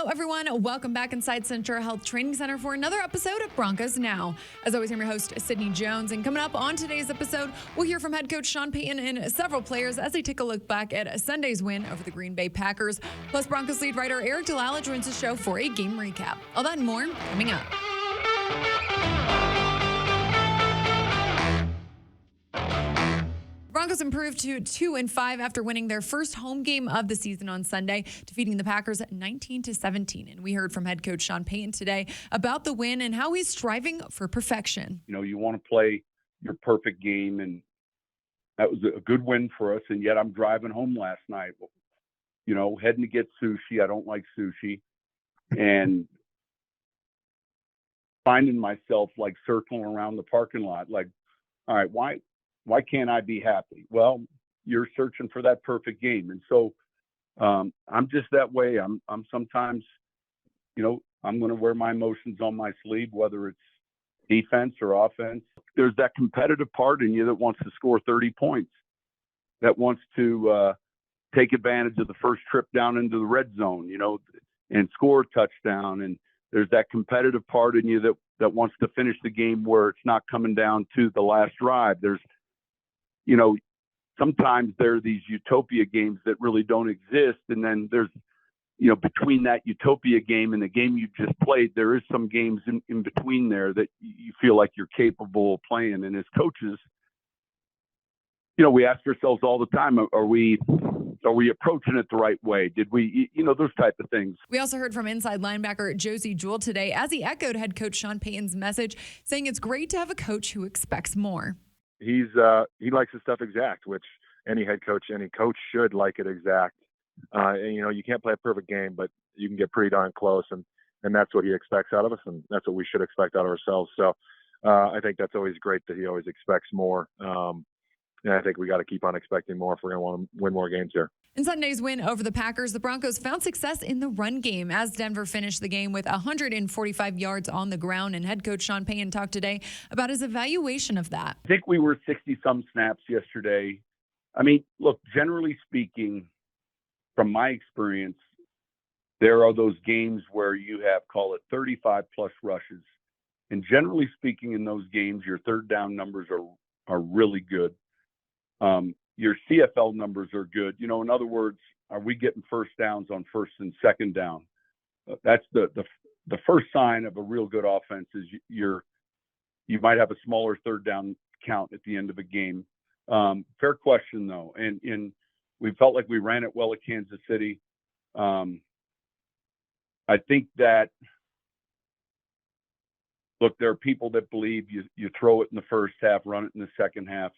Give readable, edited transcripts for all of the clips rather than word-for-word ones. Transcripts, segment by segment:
Hello, everyone. Welcome back inside Central Health Training Center for another episode of Broncos Now. As always, I'm your host, Sydney Jones. And coming up on today's episode, we'll hear from head coach Sean Payton and several players as they take a look back at Sunday's win over the Green Bay Packers. Plus, Broncos lead writer Eric DeLalla joins the show for a game recap. All that and more coming up. Broncos improved to 2-5 after winning their first home game of the season on Sunday, defeating the Packers 19-17. And we heard from head coach Sean Payton today about the win and how he's striving for perfection. You know, you want to play your perfect game, and that was a good win for us. And yet I'm driving home last night, you know, heading to get sushi. I don't like sushi. And finding myself like circling around the parking lot, like, all right, why can't I be happy? Well, you're searching for that perfect game. And so I'm just that way. I'm sometimes, you know, I'm going to wear my emotions on my sleeve, whether it's defense or offense. There's that competitive part in you that wants to score 30 points, that wants to take advantage of the first trip down into the red zone, you know, and score a touchdown. And there's that competitive part in you that wants to finish the game where it's not coming down to the last drive. There's, you know, sometimes there are these utopia games that really don't exist. And then there's, you know, between that utopia game and the game you just played, there is some games in between there that you feel like you're capable of playing. And as coaches, you know, we ask ourselves all the time, are we approaching it the right way? Did we, you know, those type of things. We also heard from inside linebacker Josie Jewell today as he echoed head coach Sean Payton's message, saying it's great to have a coach who expects more. He likes his stuff exact, which any head coach, any coach should like it exact. And, you know, you can't play a perfect game, but you can get pretty darn close, and that's what he expects out of us, and that's what we should expect out of ourselves. So I think that's always great that he always expects more. And I think we got to keep on expecting more if we're going to want to win more games here. In Sunday's win over the Packers, the Broncos found success in the run game as Denver finished the game with 145 yards on the ground. And head coach Sean Payton talked today about his evaluation of that. I think we were 60-some snaps yesterday. I mean, look, generally speaking, from my experience, there are those games where you have, call it 35-plus rushes. And generally speaking, in those games, your third down numbers are really good. Your CFL numbers are good. You know, in other words, are we getting first downs on first and second down? That's the first sign of a real good offense is you might have a smaller third down count at the end of a game. Fair question though. And we felt like we ran it well at Kansas City. I think that, look, there are people that believe you throw it in the first half, run it in the second half,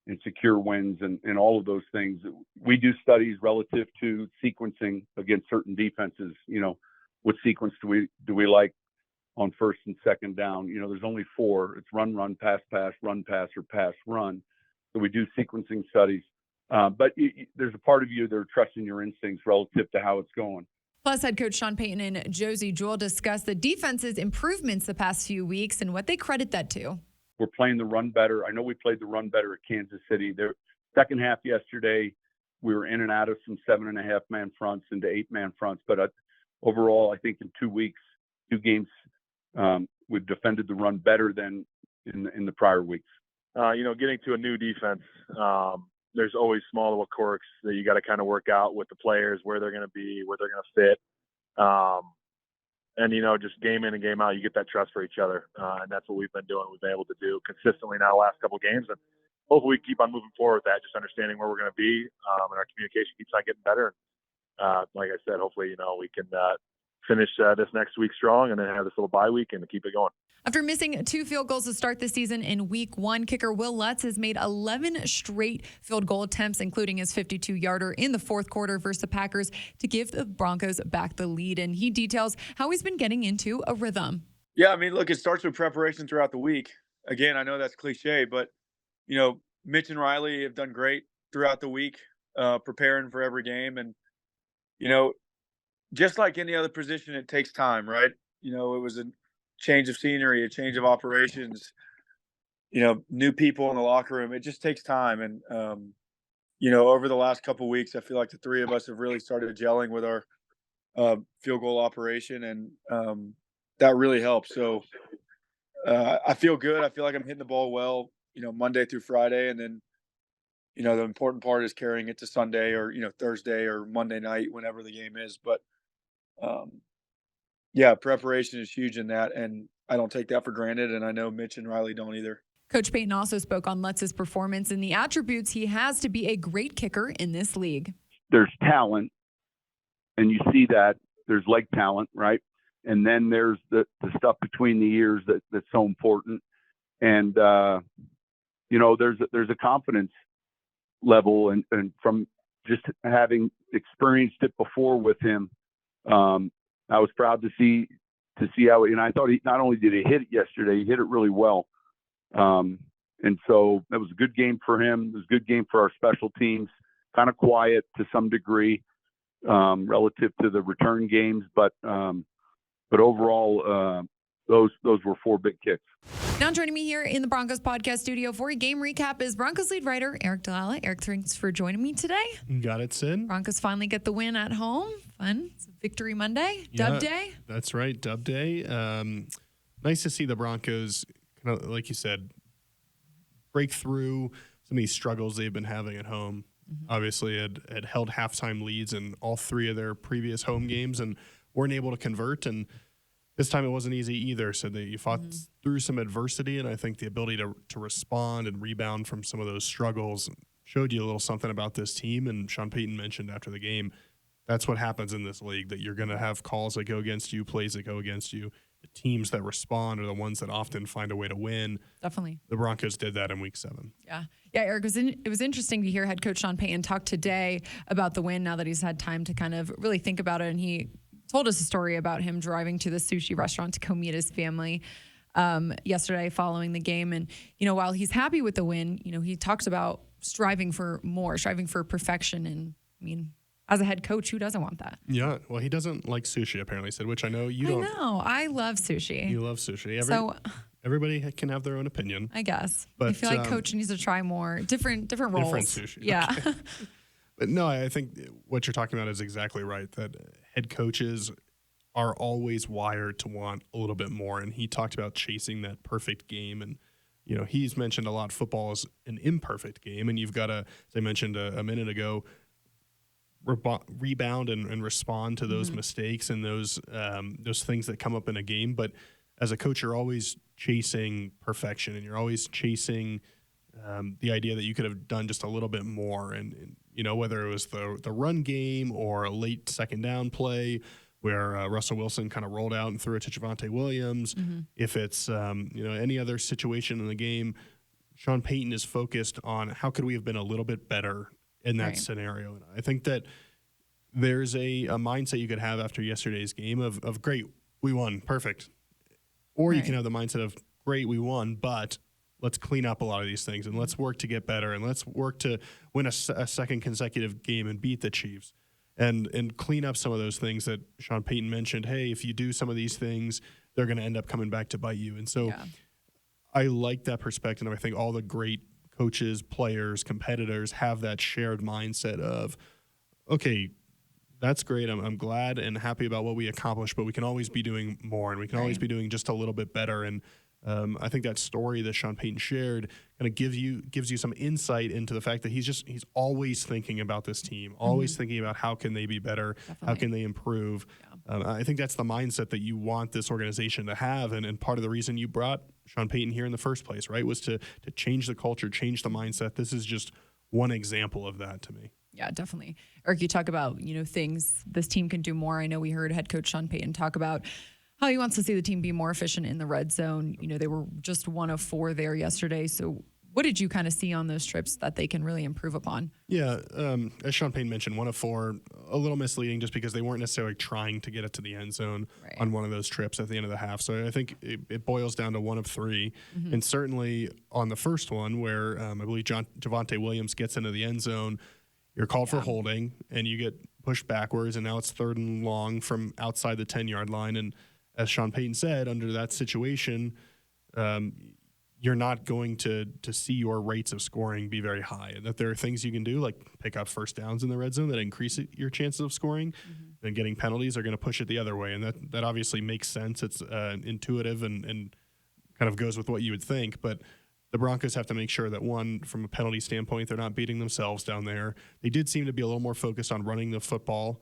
and secure wins and all of those things. We do studies relative to sequencing against certain defenses. You know, what sequence do we like on first and second down? You know, there's only 4. It's run, pass, run, pass, or pass, run. So we do sequencing studies. But there's a part of you that are trusting your instincts relative to how it's going. Plus, head coach Sean Payton and Josie Jewell discussed the defense's improvements the past few weeks and what they credit that to. We're playing the run better. I know we played the run better at Kansas City. The second half yesterday, we were in and out of some 7.5-man fronts into 8-man fronts. But overall, I think in 2 weeks, 2 games, we've defended the run better than in the prior weeks. You know, getting to a new defense, there's always small little quirks that you got to kind of work out with the players, where they're going to be, where they're going to fit. And, you know, just game in and game out, you get that trust for each other. And that's what we've been doing. We've been able to do consistently now the last couple of games. And hopefully we keep on moving forward with that, just understanding where we're going to be. And our communication keeps on getting better. Like I said, hopefully, you know, we can finish this next week strong and then have this little bye week and keep it going. After missing 2 field goals to start the season in week 1, kicker Will Lutz has made 11 straight field goal attempts, including his 52-yarder in the fourth quarter versus the Packers to give the Broncos back the lead. And he details how he's been getting into a rhythm. Yeah, I mean, look, it starts with preparation throughout the week. Again, I know that's cliche, but, you know, Mitch and Riley have done great throughout the week, preparing for every game. And, you know, just like any other position, it takes time, right? You know, it was a change of scenery, a change of operations, you know, new people in the locker room. It just takes time. And, you know, over the last couple of weeks, I feel like the 3 of us have really started gelling with our field goal operation, and that really helps. So I feel good. I feel like I'm hitting the ball well, Monday through Friday, and then the important part is carrying it to Sunday or Thursday or Monday night, whenever the game is. But yeah, preparation is huge in that, and I don't take that for granted, and I know Mitch and Riley don't either. Coach Payton also spoke on Lutz's performance and the attributes he has to be a great kicker in this league. There's talent, and you see that there's leg talent, right? And then there's the stuff between the ears that's so important. And there's a confidence level, and from just having experienced it before with him, I was proud to see how, and I thought not only did he hit it yesterday, he hit it really well. And so that was a good game for him. It was a good game for our special teams, kind of quiet to some degree, relative to the return games, but overall, those were 4 big kicks. Now joining me here in the Broncos podcast studio for a game recap is Broncos lead writer Eric DeLalla. Eric, thanks for joining me today. Got it, Sid. Broncos finally get the win at home. Fun. It's Victory Monday. Dub day. That's right. Dub day. Nice to see the Broncos, kind of like you said, break through some of these struggles they've been having at home. Mm-hmm. Obviously, had held halftime leads in all 3 of their previous home games and weren't able to convert. And this time it wasn't easy either. So you fought through some adversity, and I think the ability to respond and rebound from some of those struggles showed you a little something about this team. And Sean Payton mentioned after the game, that's what happens in this league, that you're going to have calls that go against you, plays that go against you. The teams that respond are the ones that often find a way to win. Definitely. The Broncos did that in week 7. Yeah, Eric, it was interesting to hear head coach Sean Payton talk today about the win now that he's had time to kind of really think about it. And he told us a story about him driving to the sushi restaurant to go meet his family yesterday following the game. And, while he's happy with the win, he talks about striving for more, striving for perfection. And, I mean, as a head coach, who doesn't want that? Yeah, well, he doesn't like sushi, apparently, Sid, which I know you don't. I know. I love sushi. You love sushi. Everybody can have their own opinion. I guess. But I feel like coach needs to try more different roles. Different sushi. Yeah. Okay. But no, I think what you're talking about is exactly right, that head coaches are always wired to want a little bit more. And he talked about chasing that perfect game. And, he's mentioned a lot football is an imperfect game. And you've got to, as I mentioned a minute ago, rebound and respond to those mistakes and those things that come up in a game. But as a coach, you're always chasing perfection, and you're always chasing the idea that you could have done just a little bit more. And whether it was the run game or a late second down play where Russell Wilson kind of rolled out and threw it to Javonte Williams, if it's any other situation in the game, Sean Payton is focused on how could we have been a little bit better in that scenario. And I think that there's a mindset you could have after yesterday's game of great, we won, perfect. Or you can have the mindset of great, we won, but let's clean up a lot of these things, and let's work to get better, and let's work to win a second consecutive game and beat the Chiefs, and clean up some of those things that Sean Payton mentioned. Hey, if you do some of these things, they're going to end up coming back to bite you. And so I like that perspective. I think all the great coaches, players, competitors have that shared mindset of, okay, that's great. I'm glad and happy about what we accomplished, but we can always be doing more, and we can always be doing just a little bit better. And I think that story that Sean Payton shared kind of gives you some insight into the fact that he's always thinking about this team, always thinking about how can they be better, how can they improve. I think that's the mindset that you want this organization to have, and part of the reason you brought Sean Payton here in the first place, right, was to change the culture, change the mindset. This is just one example of that to me. Yeah, definitely. Eric, you talk about, things this team can do more. I know we heard head coach Sean Payton talk about how he wants to see the team be more efficient in the red zone. They were just 1 of 4 there yesterday. So what did you kind of see on those trips that they can really improve upon? Yeah, as Sean Payton mentioned, 1 of 4, a little misleading just because they weren't necessarily trying to get it to the end zone on one of those trips at the end of the half. So I think it boils down to 1 of 3. And certainly on the first one where I believe Javonte Williams gets into the end zone, you're called for holding, and you get pushed backwards, and now it's 3rd and long from outside the 10-yard line. And as Sean Payton said, under that situation, you you're not going to see your rates of scoring be very high, and that there are things you can do like pick up first downs in the red zone that increase your chances of scoring. Then getting penalties are going to push it the other way, and that obviously makes sense. It's intuitive and kind of goes with what you would think, but the Broncos have to make sure that, one, from a penalty standpoint, they're not beating themselves down there. They did seem to be a little more focused on running the football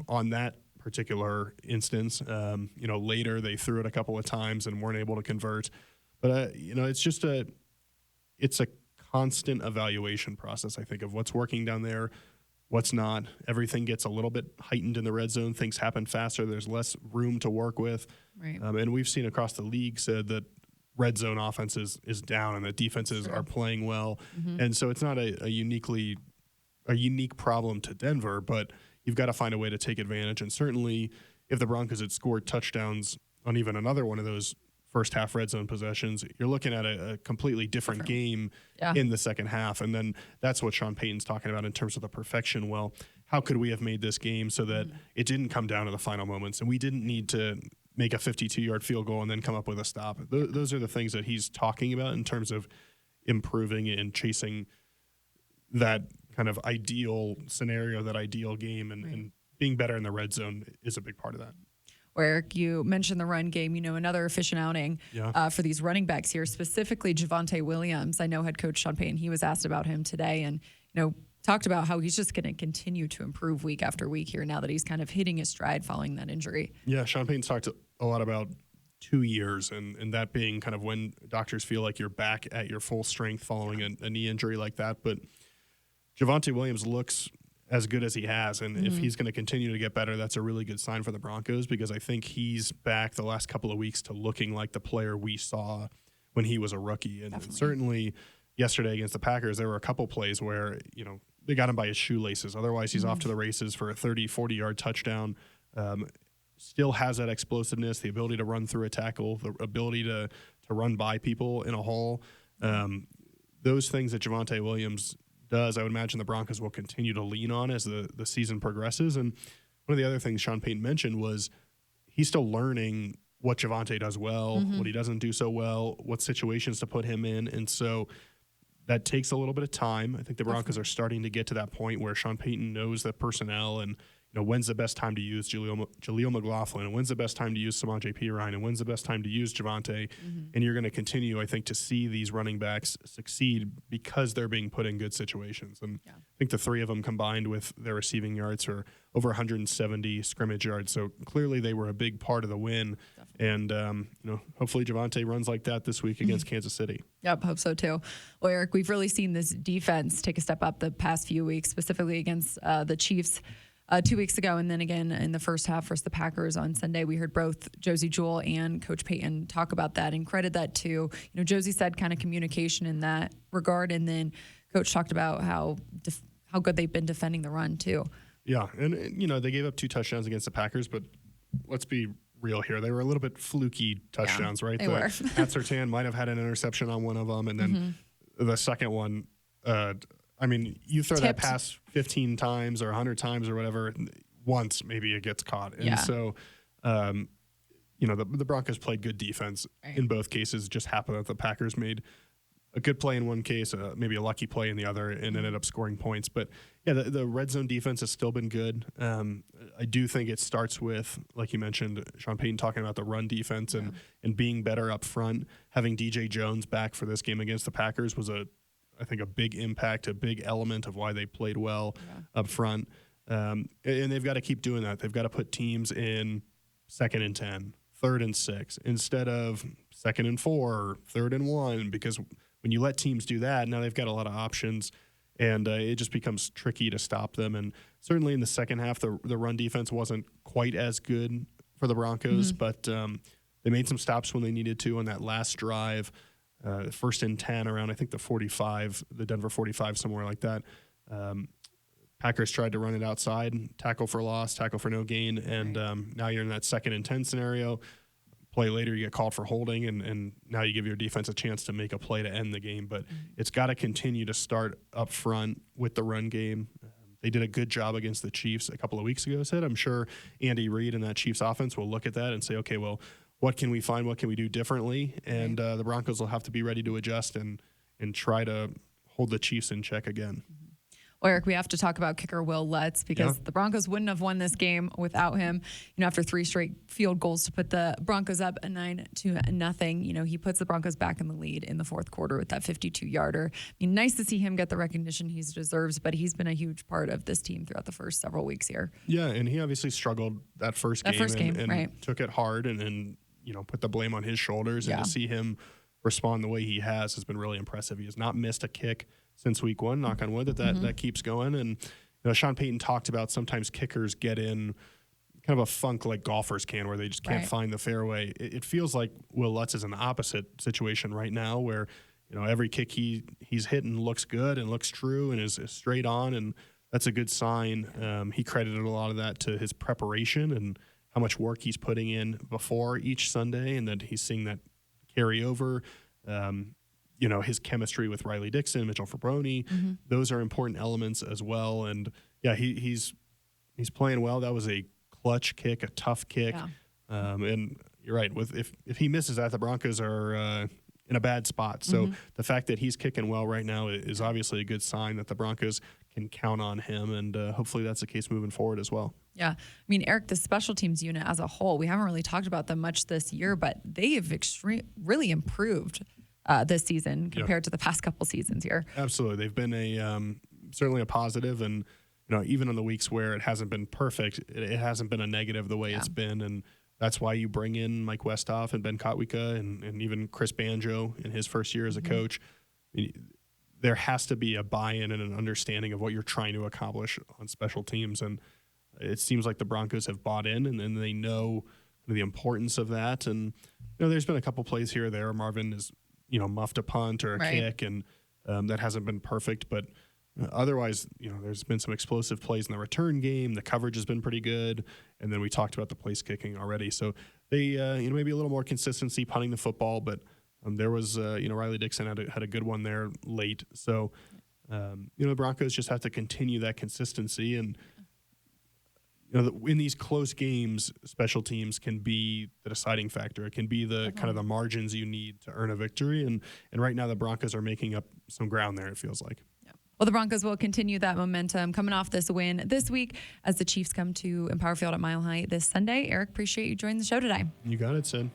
on that particular instance. Later they threw it a couple of times and weren't able to convert. But, it's a constant evaluation process, I think, of what's working down there, what's not. Everything gets a little bit heightened in the red zone. Things happen faster. There's less room to work with. Right. And we've seen across the league said that red zone offense is down and that defenses are playing well. And so it's not a unique problem to Denver, but you've got to find a way to take advantage. And certainly if the Broncos had scored touchdowns on even another one of those first half red zone possessions, you're looking at a completely different game in the second half. And then that's what Sean Payton's talking about in terms of the perfection. Well, how could we have made this game so that it didn't come down to the final moments and we didn't need to make a 52-yard field goal and then come up with a stop? Those are the things that he's talking about in terms of improving and chasing that kind of ideal scenario, that ideal game, and being better in the red zone is a big part of that. Well, Eric, you mentioned the run game, another efficient outing for these running backs here, specifically Javonte Williams. I know head coach Sean Payton, he was asked about him today and, talked about how he's just going to continue to improve week after week here now that he's kind of hitting his stride following that injury. Yeah, Sean Payton's talked a lot about 2 years and that being kind of when doctors feel like you're back at your full strength following a knee injury like that. But Javonte Williams looks as good as he has, and if he's going to continue to get better, that's a really good sign for the Broncos, because I think he's back the last couple of weeks to looking like the player we saw when he was a rookie. And certainly yesterday against the Packers, there were a couple plays where, they got him by his shoelaces. Otherwise, he's off to the races for a 30, 40-yard touchdown. Still has that explosiveness, the ability to run through a tackle, the ability to run by people in a hole. Those things that Javonte Williams does, I would imagine the Broncos will continue to lean on as the season progresses. And one of the other things Sean Payton mentioned was he's still learning what Javonte does well, what he doesn't do so well, what situations to put him in. And so that takes a little bit of time. I think the Broncos are starting to get to that point where Sean Payton knows the personnel and when's the best time to use Jaleel McLaughlin, and when's the best time to use Samaje Perine, and when's the best time to use Javonte. And you're going to continue, I think, to see these running backs succeed because they're being put in good situations. And I think the three of them combined with their receiving yards are over 170 scrimmage yards. So clearly they were a big part of the win. Definitely. And, hopefully Javonte runs like that this week against Kansas City. Yep, hope so too. Well, Eric, we've really seen this defense take a step up the past few weeks, specifically against the Chiefs 2 weeks ago, and then again in the first half versus the Packers on Sunday. We heard both Josie Jewell and Coach Payton talk about that and credit that to, Josie said kind of communication in that regard, and then Coach talked about how good they've been defending the run too. Yeah, and they gave up 2 touchdowns against the Packers, but let's be real here. They were a little bit fluky touchdowns, right? They were. Matt Surtain might have had an interception on one of them, and then the second one, you throw that pass 15 times or 100 times or whatever, once maybe it gets caught. And so, the Broncos played good defense in both cases. It just happened that the Packers made a good play in one case, maybe a lucky play in the other, and ended up scoring points. But, the red zone defense has still been good. I do think it starts with, like you mentioned, Sean Payton talking about the run defense and being better up front. Having DJ Jones back for this game against the Packers was I think a big impact, a big element of why they played well up front. And they've got to keep doing that. They've got to put teams in 2nd and 10, 3rd and 6, instead of 2nd and 4, 3rd and 1, because when you let teams do that, now they've got a lot of options, and it just becomes tricky to stop them. And certainly in the second half, the run defense wasn't quite as good for the Broncos, but they made some stops when they needed to on that last drive. 1st and 10 around, I think, the 45, the Denver 45, somewhere like that. Packers tried to run it outside, tackle for loss, tackle for no gain, and now you're in that 2nd and 10 scenario. Play later, you get called for holding, and now you give your defense a chance to make a play to end the game. But it's got to continue to start up front with the run game. They did a good job against the Chiefs a couple of weeks ago, I'm sure Andy Reid and that Chiefs offense will look at that and say, okay, well, what can we find? What can we do differently? And Right. the Broncos will have to be ready to adjust and try to hold the Chiefs in check again. Well, Eric, we have to talk about kicker Will Lutz because Yeah. the Broncos wouldn't have won this game without him. After 3 straight field goals to put the Broncos up 9-0. He puts the Broncos back in the lead in the fourth quarter with that 52-yarder. Nice to see him get the recognition he deserves, but he's been a huge part of this team throughout the first several weeks here. Yeah, and he obviously struggled that first game and right. took it hard and put the blame on his shoulders. And to see him respond the way he has been really impressive. He has not missed a kick since week 1, knock on wood, that keeps going. And Sean Payton talked about sometimes kickers get in kind of a funk like golfers can, where they just can't find the fairway. It feels like Will Lutz is in the opposite situation right now, where every kick he's hitting looks good and looks true and is straight on, and that's a good sign. He credited a lot of that to his preparation and how much work he's putting in before each Sunday, and that he's seeing that carry over. His chemistry with Riley Dixon, Mitchell Fabroni, those are important elements as well. And he's playing well. That was a clutch kick, a tough kick. Yeah. And you're right. If he misses that, the Broncos are in a bad spot. So the fact that he's kicking well right now is obviously a good sign that the Broncos can count on him. And hopefully that's the case moving forward as well. Yeah. Eric, the special teams unit as a whole, we haven't really talked about them much this year, but they have really improved this season compared to the past couple seasons here. Absolutely. They've been certainly a positive, and even in the weeks where it hasn't been perfect, it hasn't been a negative the way it's been. And that's why you bring in Mike Westhoff and Ben Kotwika and even Chris Banjo in his first year as a coach. There has to be a buy-in and an understanding of what you're trying to accomplish on special teams. And it seems like the Broncos have bought in, and they know the importance of that. And there's been a couple plays here or there. Marvin is muffed a punt or a kick, and that hasn't been perfect. But otherwise, there's been some explosive plays in the return game. The coverage has been pretty good. And then we talked about the place kicking already. So they, maybe a little more consistency punting the football, but there was, Riley Dixon had a good one there late. So, the Broncos just have to continue that consistency. And, in these close games, special teams can be the deciding factor. It can be the kind of the margins you need to earn a victory. And right now the Broncos are making up some ground there, it feels like. Yeah. Well, the Broncos will continue that momentum coming off this win this week as the Chiefs come to Empower Field at Mile High this Sunday. Eric, appreciate you joining the show today. You got it, Sid.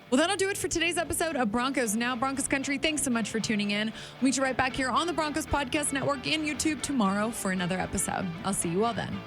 Well, that'll do it for today's episode of Broncos Now. Broncos Country, thanks so much for tuning in. We'll meet you right back here on the Broncos Podcast Network and YouTube tomorrow for another episode. I'll see you all then.